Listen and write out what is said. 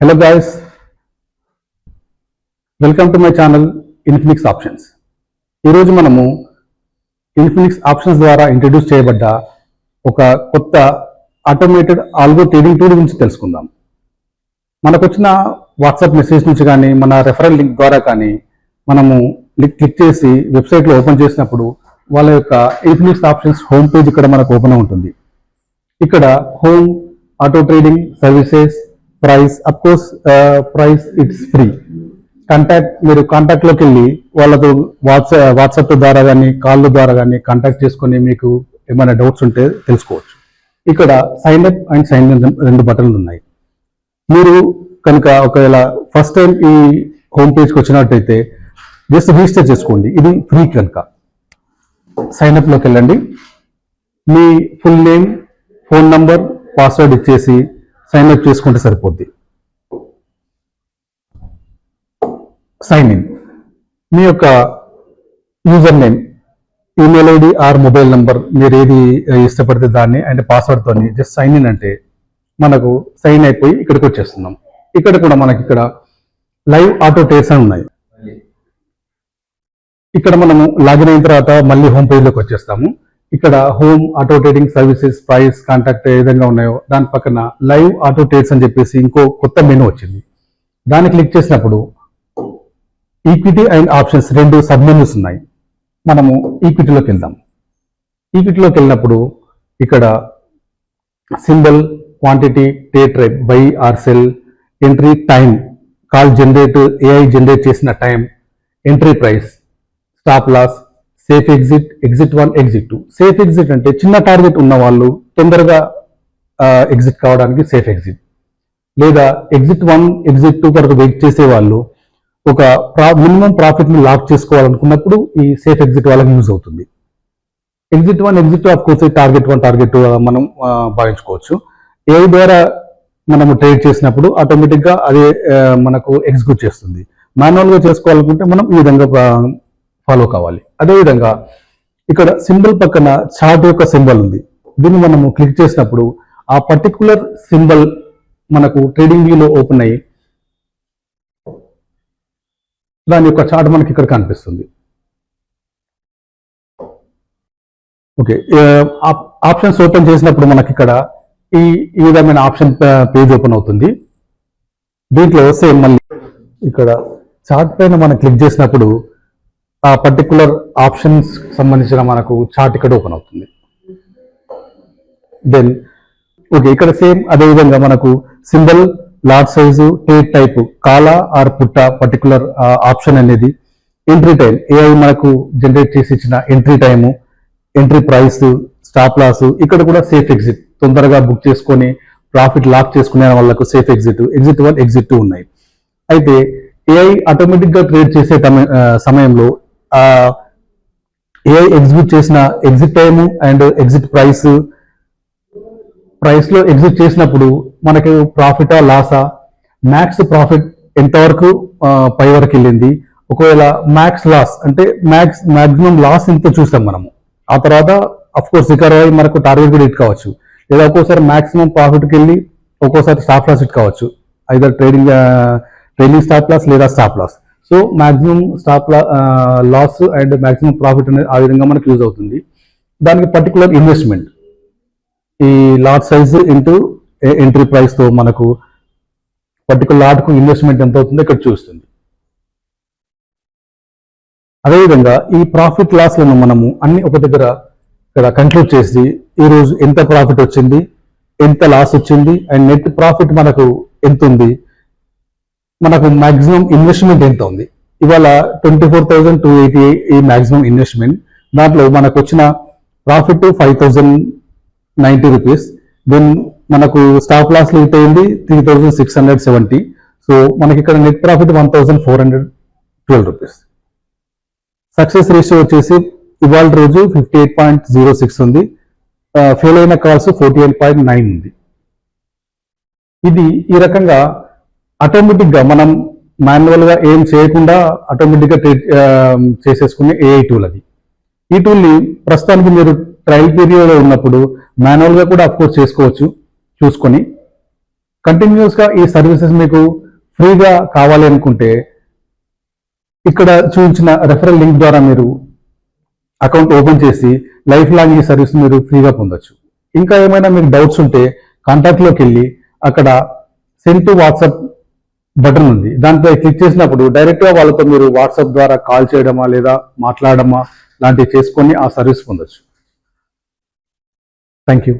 Hello guys, welcome to my channel Infinix Options. ఈ రోజు మనము Infinix Options ద్వారా ఇంట్రడ్యూస్ చేయబడ్డ ఒక కొత్త ఆటోమేటెడ్ ఆల్గో ట్రేడింగ్ టూల్ గురించి తెలుసుకుందాం. మనకు వచ్చిన వాట్సాప్ మెసేజ్ నుంచి కానీ మన రెఫరల్ లింక్ ద్వారా కానీ మనము క్లిక్ చేసి వెబ్సైట్లో ఓపెన్ చేసినప్పుడు వాళ్ళ యొక్క Infinix Options హోమ్ పేజ్ ఇక్కడ మనకు ఓపెన్ ఉంటుంది. ఇక్కడ home, auto trading, services, price, of course price it's free. మీరు కాంటాక్ట్లోకి వెళ్ళి వాళ్ళతో వాట్సాప్ ద్వారా కానీ కాల్ ద్వారా కానీ కాంటాక్ట్ చేసుకొని మీకు ఏమైనా డౌట్స్ ఉంటే తెలుసుకోవచ్చు. ఇక్కడ sign up and sign in రెండు బటన్లు ఉన్నాయి. మీరు కనుక ఒకవేళ ఫస్ట్ టైం ఈ హోమ్ పేజ్కి వచ్చినట్టయితే జస్ట్ రిజిస్టర్ చేసుకోండి, ఇది ఫ్రీ. కనుక సైన్ అప్లోకి వెళ్ళండి, మీ full name, phone number, password ఇచ్చేసి సైన్ అప్ చేసుకుంటే సరిపోద్ది. సైన్ ఇన్, మీ యొక్క user name, email ID or mobile number మీరు ఏది ఇష్టపడితే దాన్ని అండ్ పాస్వర్డ్తో జస్ట్ సైన్ ఇన్ అంటే మనకు సైన్ అయిపోయి ఇక్కడికి వచ్చేస్తున్నాం. ఇక్కడ కూడా మనకి ఇక్కడ లైవ్ ఆటో ట్రేడ్స్ అని ఉన్నాయి. ఇక్కడ మనము లాగిన్ అయిన తర్వాత మళ్ళీ హోమ్ పేజ్లోకి వచ్చేస్తాము. ఇక్కడ home, auto trading, services, price, contact ఏ విధంగా ఉన్నాయో దాని పక్కన లైవ్ ఆటో ట్రేడ్స్ అని చెప్పేసి ఇంకో కొత్త మెనూ వచ్చింది. దాన్ని క్లిక్ చేసినప్పుడు ఈక్విటీ అండ్ ఆప్షన్స్ రెండు సబ్ మెనూస్ ఉన్నాయి. మనము ఈక్విటీలోకి వెళ్దాం. ఈక్విటీలోకి వెళ్ళినప్పుడు ఇక్కడ symbol, quantity, trade type, buy or sell, entry time, call generate, AI generate చేసిన time, entry price, stop loss, safe exit, exit 1, exit 2. Safe exit అంటే చిన్న టార్గెట్ ఉన్న వాళ్ళు తొందరగా ఎగ్జిట్ కావడానికి సేఫ్ ఎగ్జిట్, లేదా ఎగ్జిట్ 1, ఎగ్జిట్ 2 వరకు వెయిట్ చేసే వాళ్ళు ఒక మినిమం ప్రాఫిట్ ని లాక్ చేసుకోవాలనుకున్నప్పుడు ఈ సేఫ్ ఎగ్జిట్ వాళ్ళకి యూజ్ అవుతుంది. Exit 1, exit 2 of course target 1, target 2 మనం భావించుకోవచ్చు. ఏ ద్వారా మనము ట్రేడ్ చేసినప్పుడు ఆటోమేటిక్ గా అదే మనకు ఎగ్జిక్యూట్ చేస్తుంది. మాన్యువల్ గా చేసుకోవాలనుకుంటే మనం ఈ విధంగా ఫాలో కావాలి. అదేవిధంగా ఇక్కడ సింబల్ పక్కన చార్ట్ యొక్క సింబల్ ఉంది. దీన్ని మనము క్లిక్ చేసినప్పుడు ఆ పర్టికులర్ సింబల్ మనకు ట్రేడింగ్ వ్యూలో ఓపెన్ అయ్యి దాని యొక్క చార్ట్ మనకి ఇక్కడ కనిపిస్తుంది. ఓకే, ఆప్షన్స్ ఓపెన్ చేసినప్పుడు మనకి ఇక్కడ ఈ విధమైన ఆప్షన్ పేజ్ ఓపెన్ అవుతుంది. దీంట్లో సేమ్ మళ్ళీ ఇక్కడ చార్ట్ పైన మనం క్లిక్ చేసినప్పుడు ఆ పర్టికులర్ ఆప్షన్స్ సంబంధించిన మనకు చార్ట్ ఇక్కడ ఓపెన్ అవుతుంది. దెన్ ఓకే, ఇక్కడ సేమ్ అదేవిధంగా మనకు symbol, lot size, trade type, call or put, particular option అనేది, ఎంట్రీ టైం, ఏఐ మనకు జనరేట్ చేసి ఇచ్చిన entry time, entry price, stop loss, ఇక్కడ కూడా సేఫ్ ఎగ్జిట్, తొందరగా బుక్ చేసుకొని ప్రాఫిట్ లాక్ చేసుకునే వాళ్ళకు సేఫ్ ఎగ్జిట్, ఎగ్జిట్ 1, ఎగ్జిట్ 2 ఉన్నాయి. అయితే ఏఐ ఆటోమేటిక్ గా ట్రేడ్ చేసే సమయంలో ఏఐ ఎగ్జిక్యూట్ చేసిన exit time and exit price లో ఎగ్జిట్ చేసినప్పుడు మనకి ప్రాఫిటా లాసా, మ్యాక్స్ ప్రాఫిట్ ఎంతవరకు పై వరకు వెళ్ళింది, ఒకవేళ మ్యాక్స్ లాస్ అంటే మాక్సిమం లాస్ ఎంత చూసాం మనము. ఆ తర్వాత అఫ్ కోర్స్ రికవర్ అయ్యి మనకు టార్గెట్ కూడా హిట్ కావచ్చు, లేదా ఒక్కోసారి మాక్సిమం ప్రాఫిట్కి వెళ్ళి ఒక్కోసారి స్టాప్ లాస్ హిట్ కావచ్చు. ఐదర్ ట్రేడింగ్ స్టాప్ లాస్ లేదా stop loss. So maximum stop loss and maximum profit అనేది ఆ విధంగా మనకు యూజ్ అవుతుంది. దానికి పర్టికులర్ ఇన్వెస్ట్మెంట్, ఈ lot size into entry price తో మనకు పర్టికులర్ లాట్ కు ఇన్వెస్ట్మెంట్ ఎంత అవుతుందో ఇక్కడ చూస్తుంది. అదేవిధంగా ఈ ప్రాఫిట్ లాస్లను మనము అన్ని ఒక దగ్గర ఇక్కడ కంక్లూడ్ చేసి ఈ రోజు ఎంత ప్రాఫిట్ వచ్చింది, ఎంత లాస్ వచ్చింది అండ్ నెట్ ప్రాఫిట్ మనకు ఎంత ఉంది, మనకు మాక్సిమం ఇన్వెస్ట్మెంట్ ఎంత ఉంది. ఇవాళ 24,280 ఈ మాక్సిమం ఇన్వెస్ట్మెంట్. దాంట్లో మనకు వచ్చిన ప్రాఫిట్ 5,090 రూపీస్. దెన్ మనకు స్టాప్ లాస్ హిట్ అయింది 3,670. సో మనకి ఇక్కడ net profit 1,412 rupees. Success ratio వచ్చేసి ఇవాళ రోజు 58.06 ఉంది. ఫెయిల్ అయిన కాల్స్ 48.9 ఉంది. ఇది ఈ రకంగా ఆటోమేటిక్ గా మనం మాన్యువల్ గా ఏం చేయకుండా ఆటోమేటిక్ గా చేసేసుకునే ఏఐ టూల్ అది. ఈ టూల్ ని ప్రస్తుతానికి మీరు ట్రయల్ పీరియడ్ లో ఉన్నప్పుడు మాన్యువల్ గా కూడా అఫ్ కోర్స్ చేసుకోవచ్చు చూసుకొని. కంటిన్యూస్గా ఈ సర్వీసెస్ మీకు ఫ్రీగా కావాలి అనుకుంటే ఇక్కడ చూపించిన రెఫరల్ లింక్ ద్వారా మీరు అకౌంట్ ఓపెన్ చేసి లైఫ్ లాంగ్ ఈ సర్వీస్ మీరు ఫ్రీగా పొందొచ్చు. ఇంకా ఏమైనా మీకు డౌట్స్ ఉంటే కాంటాక్ట్లోకి వెళ్ళి అక్కడ సెండ్ టు వాట్సాప్ బటన్ ఉంది, దాంట్లో క్లిక్ చేసినప్పుడు డైరెక్ట్గా వాళ్ళతో మీరు వాట్సాప్ ద్వారా కాల్ చేయడమా లేదా మాట్లాడమా లాంటివి చేసుకొని ఆ సర్వీస్ పొందొచ్చు. Thank you.